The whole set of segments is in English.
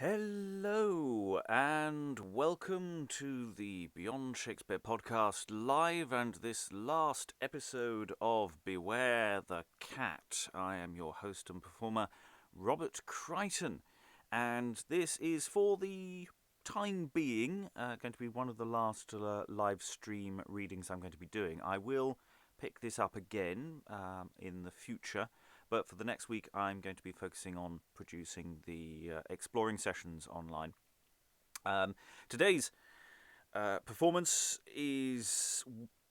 Hello and welcome to the Beyond Shakespeare podcast live and this last episode of Beware the Cat. I am your host and performer, Robert Crighton, and this is for the time being going to be one of the last live stream readings I'm going to be doing. I will pick this up again in the future. But for the next week, I'm going to be focusing on producing the exploring sessions online. Today's performance is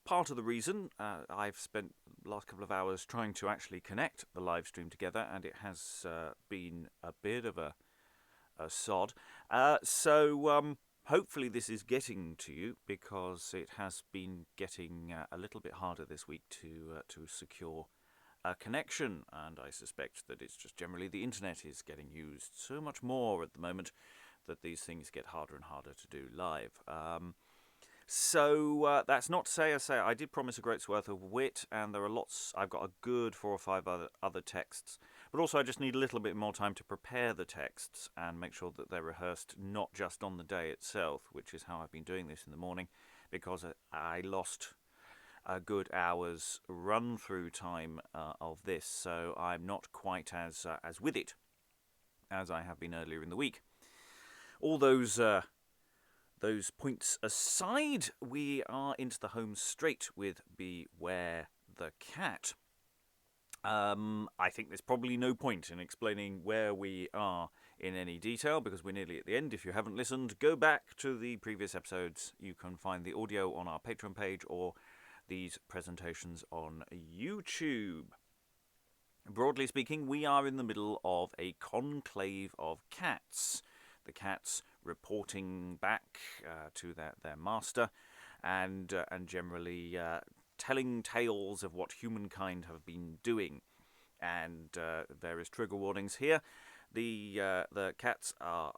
part of the reason I've spent the last couple of hours trying to actually connect the live stream together, and it has been a bit of a sod. So hopefully this is getting to you, because it has been getting a little bit harder this week to secure a connection, and I suspect that it's just generally the internet is getting used so much more at the moment that these things get harder and harder to do live. So that's not to say I did promise a great's worth of wit, and there are lots. I've got a good 4 or 5 other texts, but also I just need a little bit more time to prepare the texts and make sure that they're rehearsed not just on the day itself, which is how I've been doing this in the morning, because I lost a good hour's run-through time of this, so I'm not quite as with it as I have been earlier in the week. All those points aside, we are into the home straight with Beware the Cat. I think there's probably no point in explaining where we are in any detail, because we're nearly at the end. If you haven't listened, go back to the previous episodes. You can find the audio on our Patreon page or these presentations on YouTube. Broadly speaking, we are in the middle of a conclave of cats. The cats reporting back to their master, and generally telling tales of what humankind have been doing, and various trigger warnings here. The cats are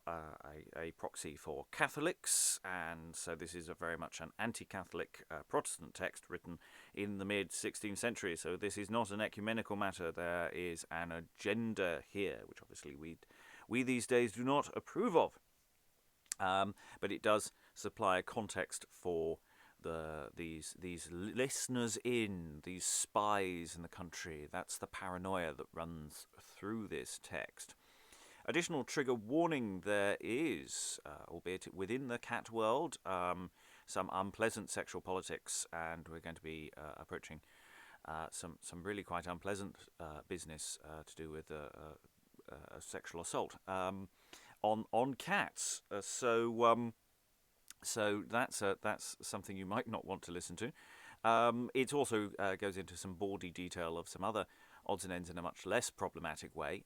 a proxy for Catholics, and so this is very much an anti-Catholic Protestant text written in the mid-16th century. So this is not an ecumenical matter. There is an agenda here, which obviously we these days do not approve of. But it does supply a context for these listeners these spies in the country. That's the paranoia that runs through this text. Additional trigger warning there is, albeit within the cat world, some unpleasant sexual politics, and we're going to be approaching some really quite unpleasant business to do with a sexual assault on cats. So that's something you might not want to listen to. It also goes into some bawdy detail of some other odds and ends in a much less problematic way.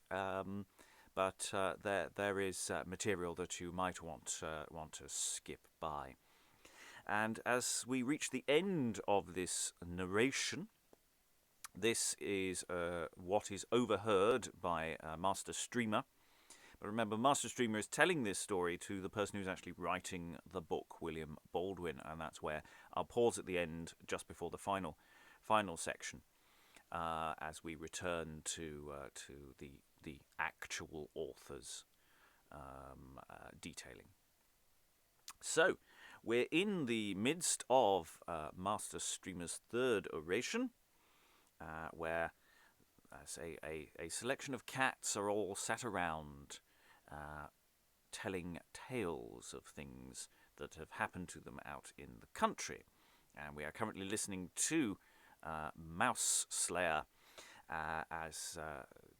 But there is material that you might want to skip by. And as we reach the end of this narration, this is what is overheard by Master Streamer. But remember, Master Streamer is telling this story to the person who's actually writing the book, William Baldwin, and that's where I'll pause at the end, just before the final section, as we return to the actual author's detailing. So, we're in the midst of Master Streamer's third oration, where a selection of cats are all sat around telling tales of things that have happened to them out in the country. And we are currently listening to Mouse Slayer, as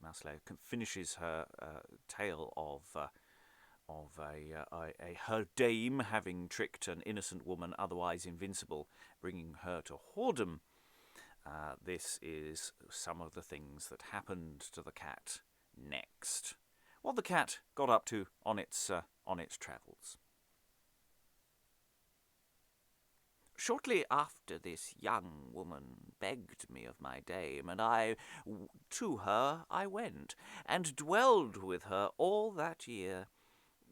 Mouse Slayer finishes her tale of her dame having tricked an innocent woman, otherwise invincible, bringing her to whoredom. This is some of the things that happened to the cat next. What the cat got up to on its travels. Shortly after this young woman begged me of my dame, and to her I went, and dwelled with her all that year,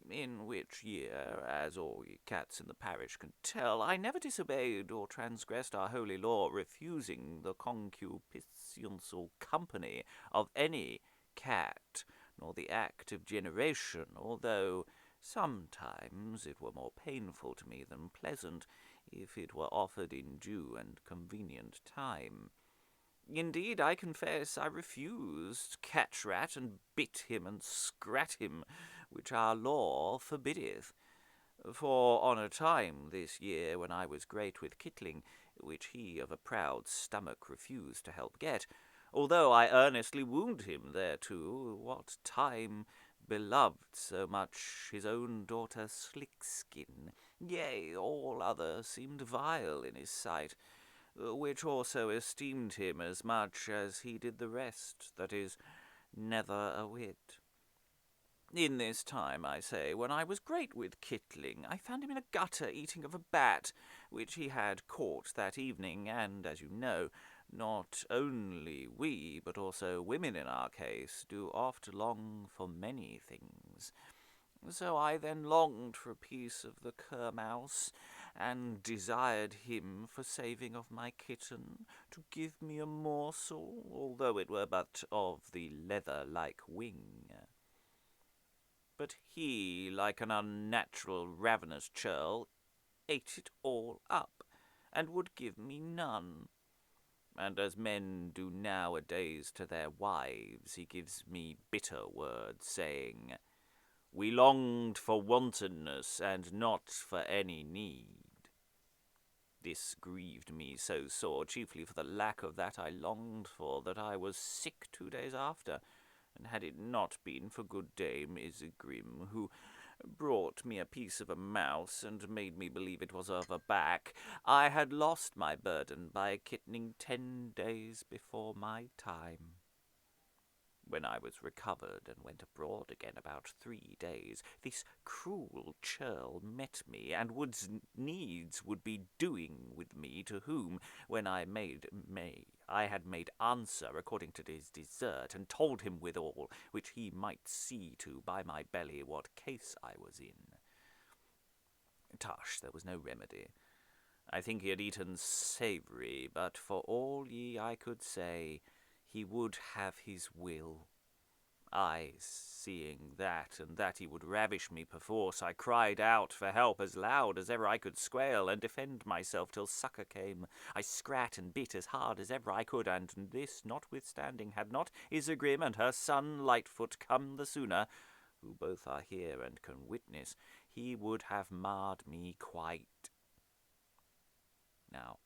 in which year, as all ye cats in the parish can tell, I never disobeyed or transgressed our holy law, refusing the concupiscential company of any cat, nor the act of generation, although Sometimes it were more painful to me than pleasant, if it were offered in due and convenient time. Indeed, I confess I refused catch rat, and bit him and scrat him, which our law forbiddeth. For on a time this year, when I was great with kittling, which he of a proud stomach refused to help get, although I earnestly wound him thereto, what time beloved so much his own daughter Slickskin, yea, all other seemed vile in his sight, which also esteemed him as much as he did the rest, that is, never a whit. In this time, I say, when I was great with kittling, I found him in a gutter eating of a bat, which he had caught that evening, and, as you know, not only we, but also women in our case, do oft long for many things. So I then longed for a piece of the cur-mouse, and desired him, for saving of my kitten, to give me a morsel, although it were but of the leather-like wing. But he, like an unnatural ravenous churl, ate it all up, and would give me none. And as men do nowadays to their wives, he gives me bitter words, saying, "We longed for wantonness, and not for any need." This grieved me so sore, chiefly for the lack of that I longed for, that I was sick 2 days after, and had it not been for good Dame Isegrim, who brought me a piece of a mouse, and made me believe it was of a back, I had lost my burden by kittening 10 days before my time. When I was recovered and went abroad again about 3 days, this cruel churl met me, and would be doing with me, to whom, when I had made answer according to his desert, and told him withal, which he might see to by my belly, what case I was in. Tush, there was no remedy. I think he had eaten savoury, but for all ye I could say, he would have his will. I, seeing that, and that he would ravish me perforce, I cried out for help as loud as ever I could squeal, and defend myself till succour came. I scrat and bit as hard as ever I could, and this notwithstanding, had not Isegrim and her son Lightfoot come the sooner, who both are here and can witness, he would have marred me quite. Now,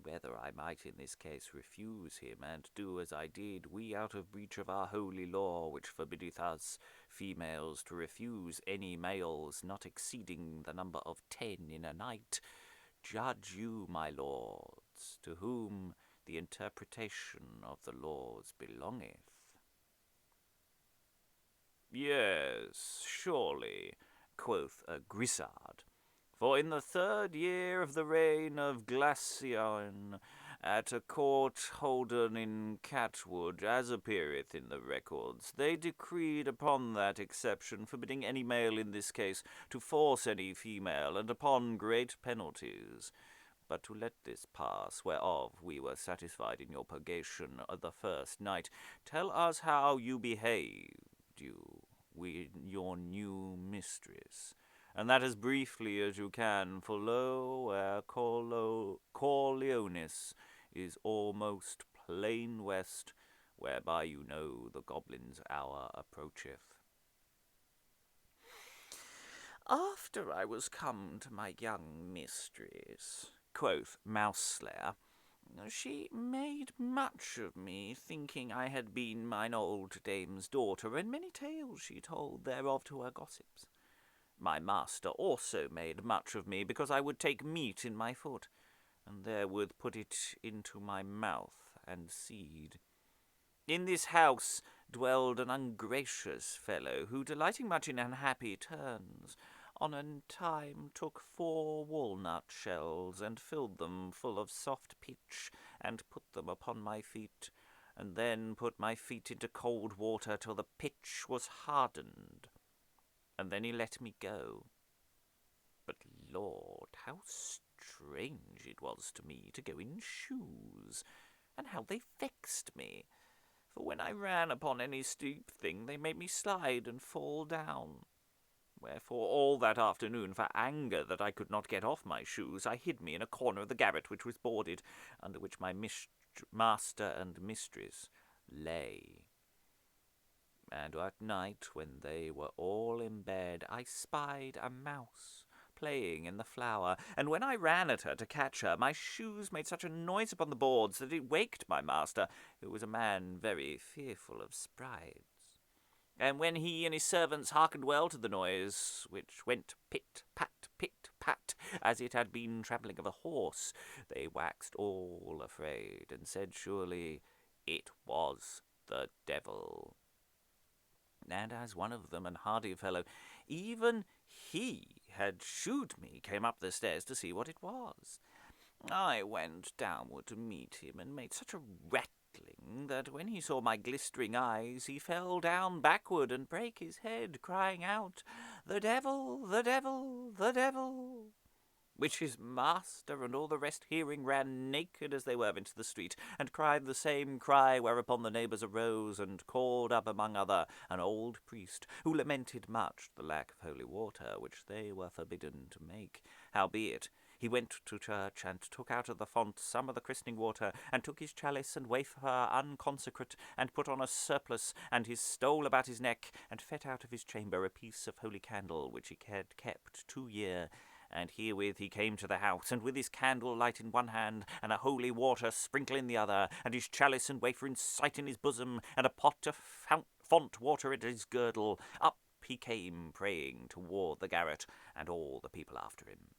whether I might in this case refuse him, and do as I did, we out of breach of our holy law, which forbiddeth us females to refuse any males not exceeding the number of 10 in a night, judge you, my lords, to whom the interpretation of the laws belongeth. Yes, surely, quoth a Grisard. For in the 3rd year of the reign of Glacion, at a court holden in Catwood, as appeareth in the records, they decreed upon that exception, forbidding any male in this case to force any female, and upon great penalties. But to let this pass, whereof we were satisfied in your purgation of the first night, tell us how you behaved with your new mistress, and that as briefly as you can, for lo, where Corleonis is almost plain west, whereby you know the goblin's hour approacheth. After I was come to my young mistress, quoth Mouseslayer, she made much of me, thinking I had been mine old dame's daughter, and many tales she told thereof to her gossips. My master also made much of me, because I would take meat in my foot, and therewith put it into my mouth and seed. In this house dwelled an ungracious fellow, who, delighting much in unhappy turns, on a time took 4 walnut shells, and filled them full of soft pitch, and put them upon my feet, and then put my feet into cold water till the pitch was hardened, and then he let me go. But, Lord, how strange it was to me to go in shoes, and how they vexed me, for when I ran upon any steep thing they made me slide and fall down. Wherefore all that afternoon, for anger that I could not get off my shoes, I hid me in a corner of the garret which was boarded, under which my master and mistress lay. And at night, when they were all in bed, I spied a mouse playing in the flower, and when I ran at her to catch her, my shoes made such a noise upon the boards that it waked my master, who was a man very fearful of sprites. And when he and his servants hearkened well to the noise, which went pit, pat, as it had been trampling of a horse, they waxed all afraid, and said surely it was the devil. And as one of them, an hardy fellow, even he had shooed me, came up the stairs to see what it was. I went downward to meet him, and made such a rattling that when he saw my glistering eyes, he fell down backward and brake his head, crying out, "The devil, the devil, the devil!" Which his master and all the rest hearing ran naked as they were into the street, and cried the same cry, whereupon the neighbours arose, and called up among other an old priest, who lamented much the lack of holy water, which they were forbidden to make. Howbeit, he went to church, and took out of the font some of the christening water, and took his chalice and wafer unconsecrate, and put on a surplice, and his stole about his neck, and fet out of his chamber a piece of holy candle, which he had kept 2 years. And herewith he came to the house, and with his candle light in one hand, and a holy water sprinkle in the other, and his chalice and wafer in sight in his bosom, and a pot of font water at his girdle, up he came praying toward the garret, and all the people after him.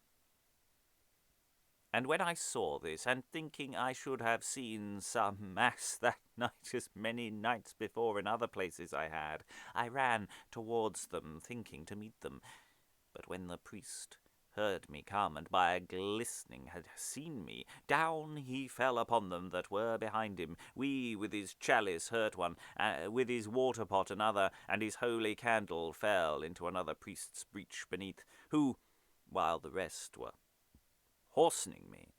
And when I saw this, and thinking I should have seen some mass that night as many nights before in other places I ran towards them, thinking to meet them. But when the priest heard me come, and by a glistening had seen me, down he fell upon them that were behind him. We with his chalice hurt one, with his water pot another, and his holy candle fell into another priest's breach beneath, who, while the rest were horsening me,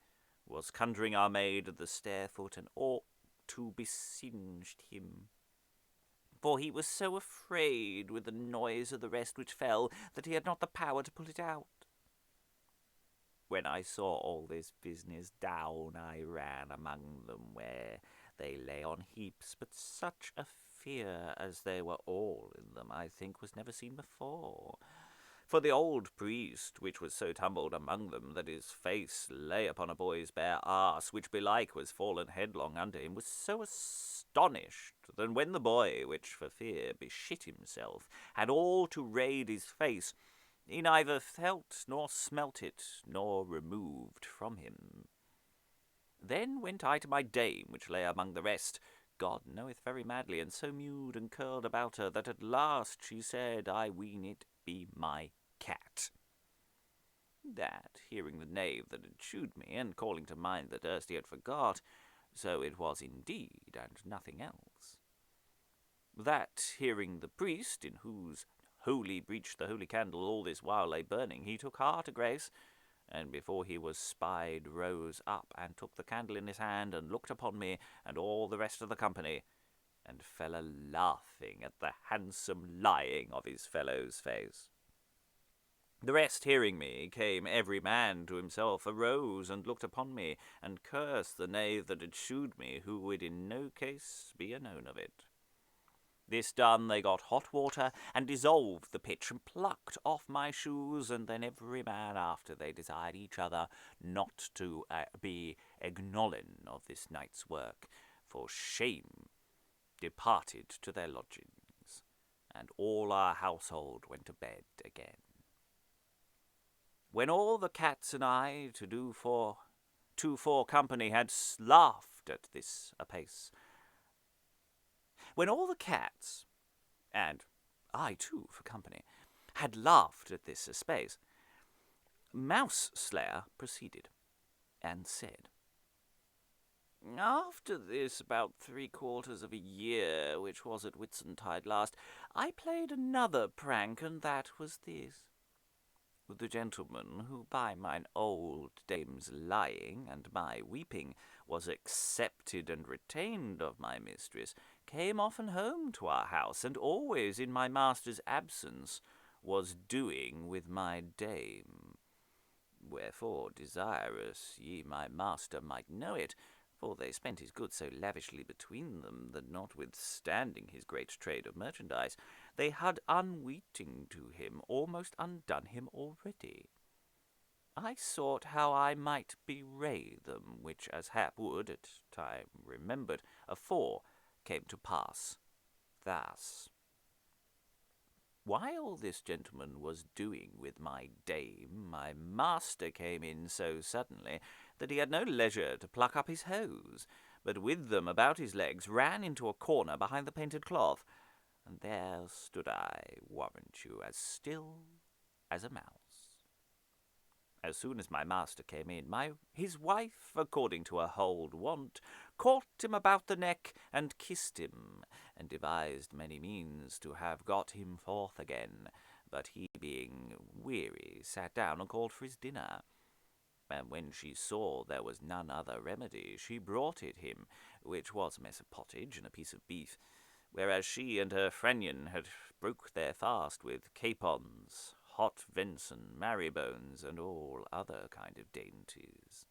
was conjuring our maid at the stair foot, and ought to besinged him. For he was so afraid with the noise of the rest which fell, that he had not the power to pull it out. When I saw all this business, down I ran among them, where they lay on heaps, but such a fear as they were all in them, I think, was never seen before. For the old priest, which was so tumbled among them that his face lay upon a boy's bare arse, which belike was fallen headlong under him, was so astonished that when the boy, which for fear beshit himself, had all to raid his face, he neither felt nor smelt it, nor removed from him. Then went I to my dame, which lay among the rest, God knoweth very madly, and so mewed and curled about her, that at last she said, I ween it be my cat. That, hearing the knave that had shewed me, and calling to mind that erst he had forgot, so it was indeed, and nothing else. That, hearing the priest, in whose holy breach the holy candle all this while lay burning, he took heart a grace, and before he was spied, rose up, and took the candle in his hand, and looked upon me, and all the rest of the company, and fell a-laughing at the handsome lying of his fellow's face. The rest, hearing me, came every man to himself, arose, and looked upon me, and cursed the knave that had shewed me, who would in no case be a-known of it. This done, they got hot water, and dissolved the pitch, and plucked off my shoes, and then every man after they desired each other not to be acknowledged of this night's work, for shame departed to their lodgings, and all our household went to bed again. When all the cats and I, to do for 2-4 company, had laughed at this apace, when all the cats, and I too for company, had laughed at this space, Mouse-slayer proceeded, and said, After this, about 3/4 of a year, which was at Whitsuntide last, I played another prank, and that was this. The gentleman, who by mine old dame's lying and my weeping was accepted and retained of my mistress, came often home to our house, and always in my master's absence, was doing with my dame. Wherefore, desirous ye my master might know it, for they spent his goods so lavishly between them, that notwithstanding his great trade of merchandise, they had unweeting to him almost undone him already. I sought how I might bewray them, which as hap would, at time remembered, afore came to pass thus. While this gentleman was doing with my dame, my master came in so suddenly that he had no leisure to pluck up his hose, but with them about his legs ran into a corner behind the painted cloth, and there stood I, warrant you, as still as a mouse. As soon as my master came in, his wife, according to her old wont, caught him about the neck and kissed him, and devised many means to have got him forth again. But he, being weary, sat down and called for his dinner. And when she saw there was none other remedy, she brought it him, which was a mess of pottage and a piece of beef, whereas she and her Frenyon had broke their fast with capons, hot venison, marrowbones, and all other kind of dainties.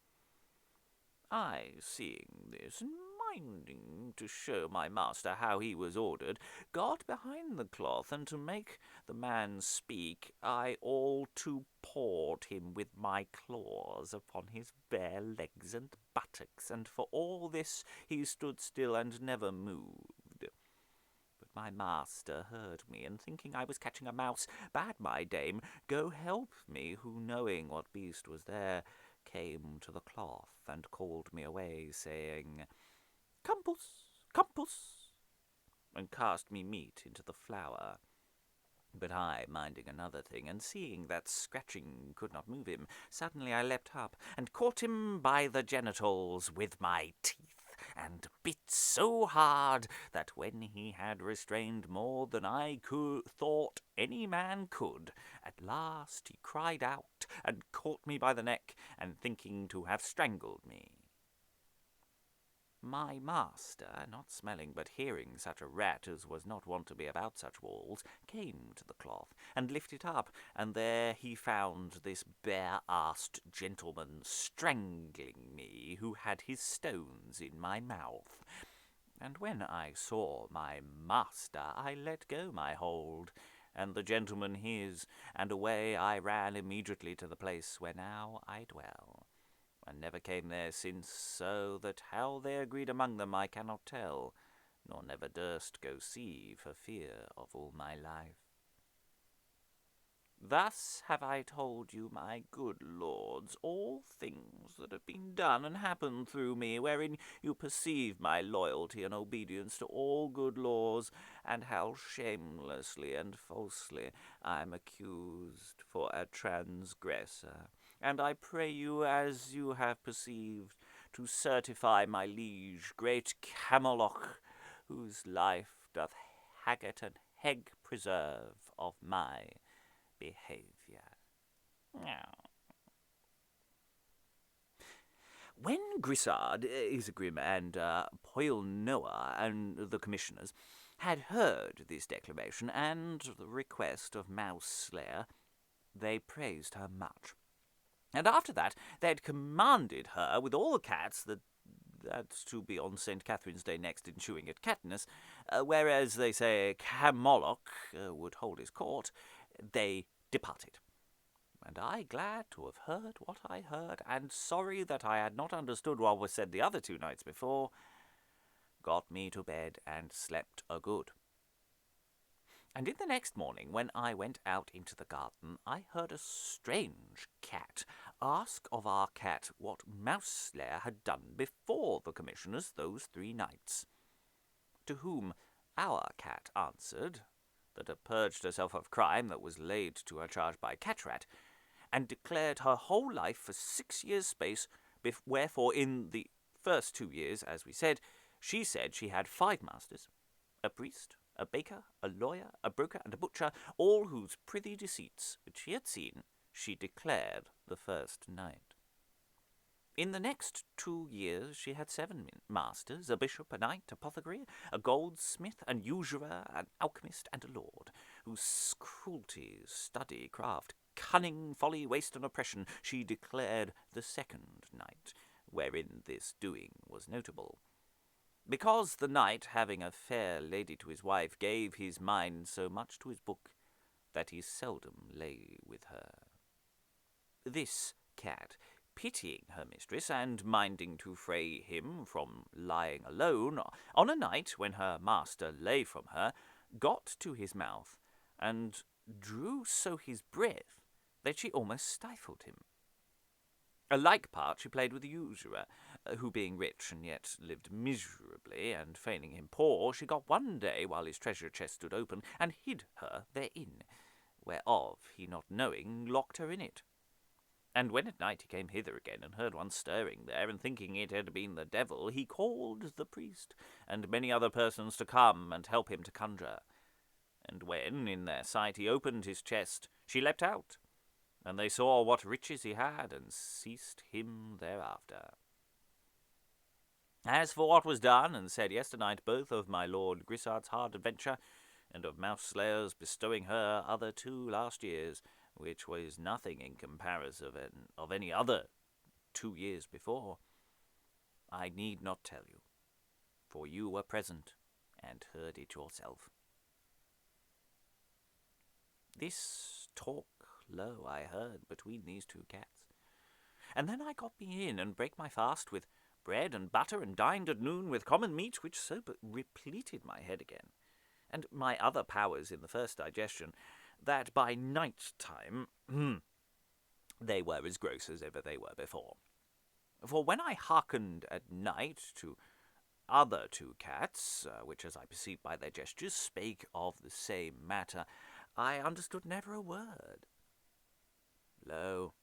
I, seeing this, and minding to show my master how he was ordered, got behind the cloth, and to make the man speak, I all to pawed him with my claws upon his bare legs and buttocks, and for all this he stood still and never moved. But my master heard me, and thinking I was catching a mouse, bade my dame go help me, who, knowing what beast was there, came to the cloth, and called me away, saying, "Come, puss, come, puss," and cast me meat into the flour. But I, minding another thing, and seeing that scratching could not move him, suddenly I leapt up, and caught him by the genitals with my teeth, and bit so hard that when he had restrained more than I thought any man could, at last he cried out, and caught me by the neck, and thinking to have strangled me. My master, not smelling but hearing such a rat as was not wont to be about such walls, came to the cloth, and lifted it up, and there he found this bare-arsed gentleman strangling me, who had his stones in my mouth. And when I saw my master, I let go my hold, and the gentleman his, and away I ran immediately to the place where now I dwell, and never came there since, so that how they agreed among them I cannot tell, nor never durst go see for fear of all my life. Thus have I told you, my good lords, all things that have been done and happened through me, wherein you perceive my loyalty and obedience to all good laws, and how shamelessly and falsely I am accused for a transgressor. And I pray you, as you have perceived, to certify my liege, great Camelot, whose life doth hagget and heg preserve of my behaviour. When Grissard, Isegrim, and Poilnoa, and the commissioners had heard this declamation and the request of Mouse-Slayer, they praised her much. And after that, they had commanded her, with all the cats, that's to be on St. Catherine's Day next in chewing at Katniss, whereas they say Camoloc would hold his court, they departed. And I, glad to have heard what I heard, and sorry that I had not understood what was said the other 2 nights before, got me to bed and slept a good. And in the next morning, when I went out into the garden, I heard a strange cat ask of our cat what Mouse-Slayer had done before the commissioners those 3 nights. To whom our cat answered that had purged herself of crime that was laid to her charge by Catrat, and declared her whole life for 6 years' space, wherefore in the first 2 years, as we said, she said she had 5 masters, a priest, a baker, a lawyer, a broker, and a butcher, all whose prithy deceits, which she had seen, she declared the first night. In the next 2 years she had 7 masters, a bishop, a knight, apothecary, a goldsmith, an usurer, an alchemist, and a lord, whose cruelty, study, craft, cunning, folly, waste, and oppression she declared the second night, wherein this doing was notable. Because the knight, having a fair lady to his wife, gave his mind so much to his book, that he seldom lay with her. This cat, pitying her mistress, and minding to fray him from lying alone, on a night when her master lay from her, got to his mouth, and drew so his breath that she almost stifled him. A like part she played with the usurer, who being rich and yet lived miserably, and feigning him poor, she got one day while his treasure chest stood open, and hid her therein, whereof he not knowing locked her in it. And when at night he came hither again, and heard one stirring there, and thinking it had been the devil, he called the priest, and many other persons to come and help him to conjure. And when, in their sight, he opened his chest, she leapt out, and they saw what riches he had, and ceased him thereafter. As for what was done and said yesternight, both of my lord Grissard's hard adventure, and of Mouse Slayer's bestowing her other 2 last years, which was nothing in comparison of any other 2 years before, I need not tell you, for you were present and heard it yourself. This talk low I heard between these 2 cats, and then I got me in and brake my fast with bread and butter, and dined at noon with common meat, which so but repleted my head again, and my other powers in the first digestion, that by night time they were as gross as ever they were before. For when I hearkened at night to other 2 cats, which, as I perceived by their gestures, spake of the same matter, I understood never a word. Lo,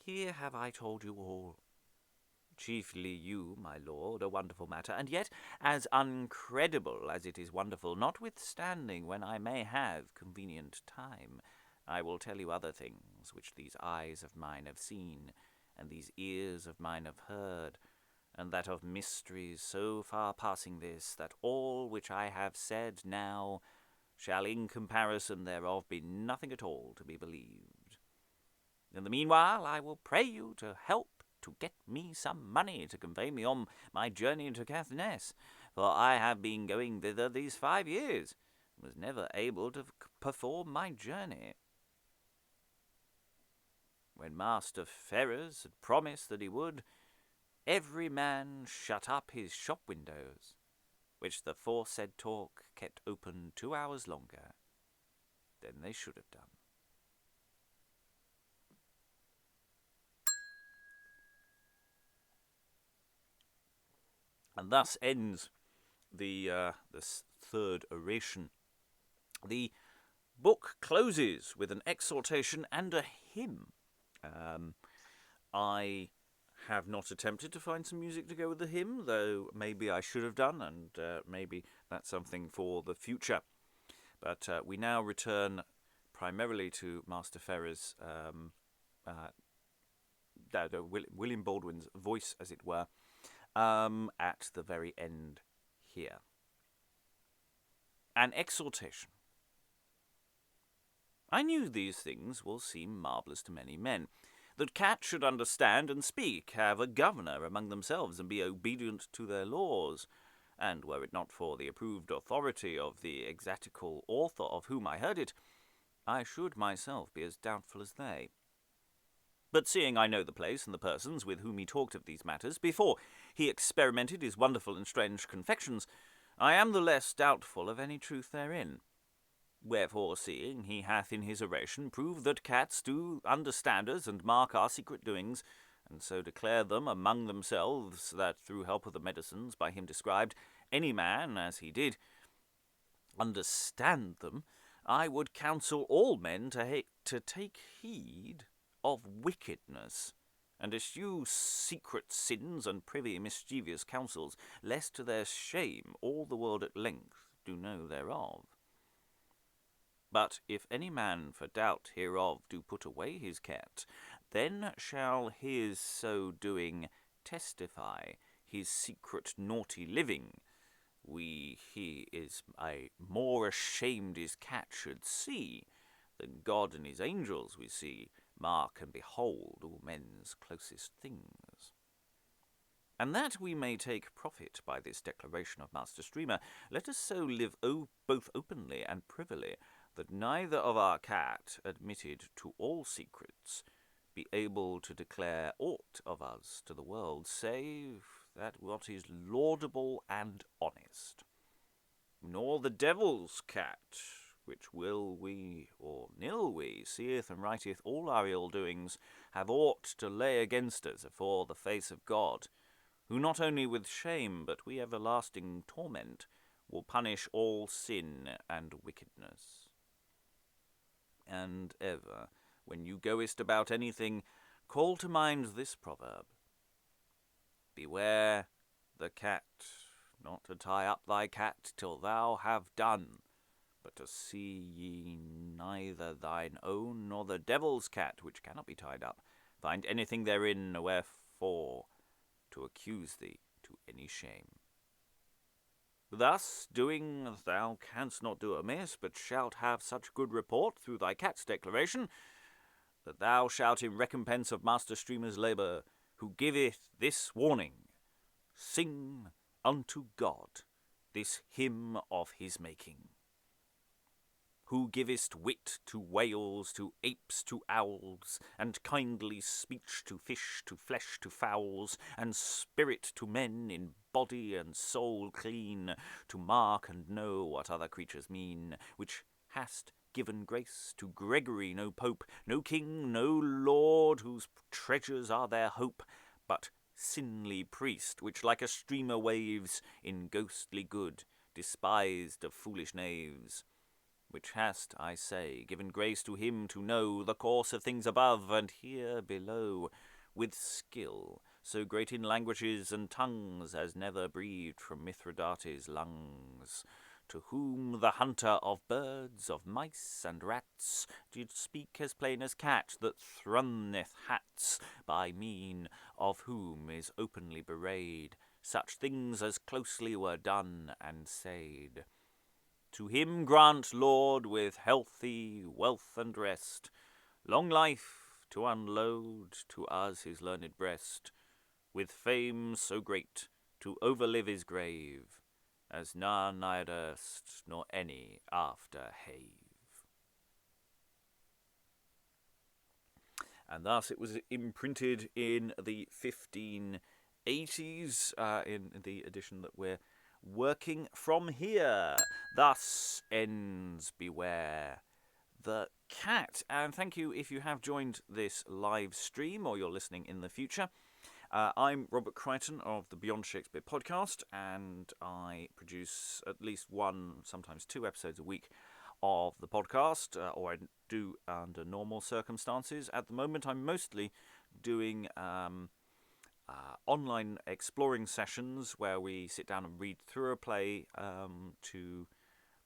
here have I told you all. Chiefly you, my lord, a wonderful matter, and yet as uncredible as it is wonderful, notwithstanding, when I may have convenient time, I will tell you other things which these eyes of mine have seen, and these ears of mine have heard, and that of mysteries so far passing this, that all which I have said now shall in comparison thereof be nothing at all to be believed. In the meanwhile I will pray you to help to get me some money to convey me on my journey to Caithness, for I have been going thither these 5 years, and was never able to perform my journey. When Master Ferrers had promised that he would, every man shut up his shop windows, which the foresaid talk kept open 2 hours longer than they should have done. And thus ends the third oration. The book closes with an exhortation and a hymn. I have not attempted to find some music to go with the hymn, though maybe I should have done, and maybe that's something for the future. But we now return primarily to Master Ferrers, William Baldwin's voice, as it were, at the very end here. An exhortation. I knew these things will seem marvellous to many men, that cats should understand and speak, have a governor among themselves, and be obedient to their laws, and were it not for the approved authority of the exatical author of whom I heard it, I should myself be as doubtful as they. But seeing I know the place and the persons with whom he talked of these matters, before he experimented his wonderful and strange confections, I am the less doubtful of any truth therein. Wherefore, seeing he hath in his oration proved that cats do understand us and mark our secret doings, and so declare them among themselves, that through help of the medicines by him described, any man, as he did, understand them, I would counsel all men to take heed of wickedness, and eschew secret sins and privy mischievous counsels, lest to their shame all the world at length do know thereof. But if any man for doubt hereof do put away his cat, then shall his so doing testify his secret naughty living, he is a more ashamed his cat should see than God and his angels we see mark and behold all men's closest things. And that we may take profit by this declaration of Master Streamer, let us so live both openly and privily, that neither of our cat, admitted to all secrets, be able to declare aught of us to the world, save that what is laudable and honest. Nor the devil's cat, which will we, or nill we, seeth and writeth all our ill doings, have aught to lay against us afore the face of God, who not only with shame, but we everlasting torment, will punish all sin and wickedness. And ever, when you goest about anything, call to mind this proverb: Beware the cat, not to tie up thy cat till thou have done, but to see ye neither thine own nor the devil's cat, which cannot be tied up, find anything therein, wherefore to accuse thee to any shame. Thus doing, thou canst not do amiss, but shalt have such good report through thy cat's declaration, that thou shalt in recompense of Master Streamer's labour, who giveth this warning, sing unto God this hymn of his making. Who givest wit to whales, to apes, to owls, and kindly speech to fish, to flesh, to fowls, and spirit to men in body and soul clean, to mark and know what other creatures mean, which hast given grace to Gregory no pope, no king, no lord, whose treasures are their hope, but sinly priest, which like a streamer waves in ghostly good, despised of foolish knaves, which hast, I say, given grace to him to know the course of things above and here below, with skill so great in languages and tongues as never breathed from Mithridates' lungs, to whom the hunter of birds, of mice and rats, did speak as plain as cat that thrunneth hats, by mean of whom is openly bewrayed such things as closely were done and said. To him grant, Lord, with healthy wealth and rest, long life to unload to us his learned breast, with fame so great to overlive his grave, as none I erst nor any after have. And thus it was imprinted in the 1580s, in the edition that we're working from here. Thus ends Beware the Cat. And thank you if you have joined this live stream or you're listening in the future. I'm Robert Crighton of the Beyond Shakespeare podcast, and I produce at least one, sometimes two episodes a week of the podcast, or I do under normal circumstances. At the moment, I'm mostly doing online exploring sessions where we sit down and read through a play to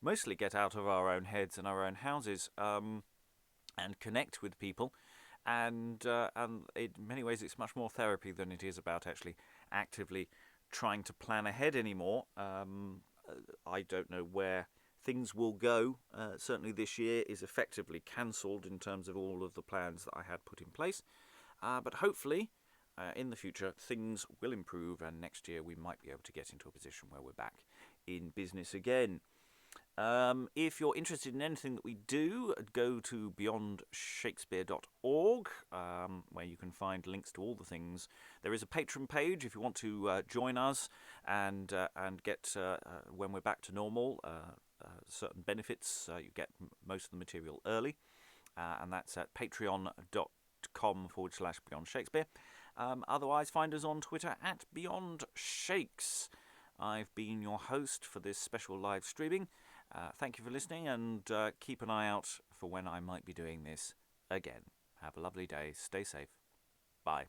mostly get out of our own heads and our own houses and connect with people. And in many ways it's much more therapy than it is about actually actively trying to plan ahead anymore. I don't know where things will go. Certainly this year is effectively cancelled in terms of all of the plans that I had put in place. But hopefully in the future things will improve, and next year we might be able to get into a position where we're back in business again. If you're interested in anything that we do, go to beyondshakespeare.org, where you can find links to all the things. There is a Patreon page if you want to join us and get, when we're back to normal, certain benefits. You get most of the material early, and that's at patreon.com/beyondshakespeare. Otherwise, find us on Twitter at beyondshakes. I've been your host for this special live streaming. Thank you for listening, and keep an eye out for when I might be doing this again. Have a lovely day. Stay safe. Bye.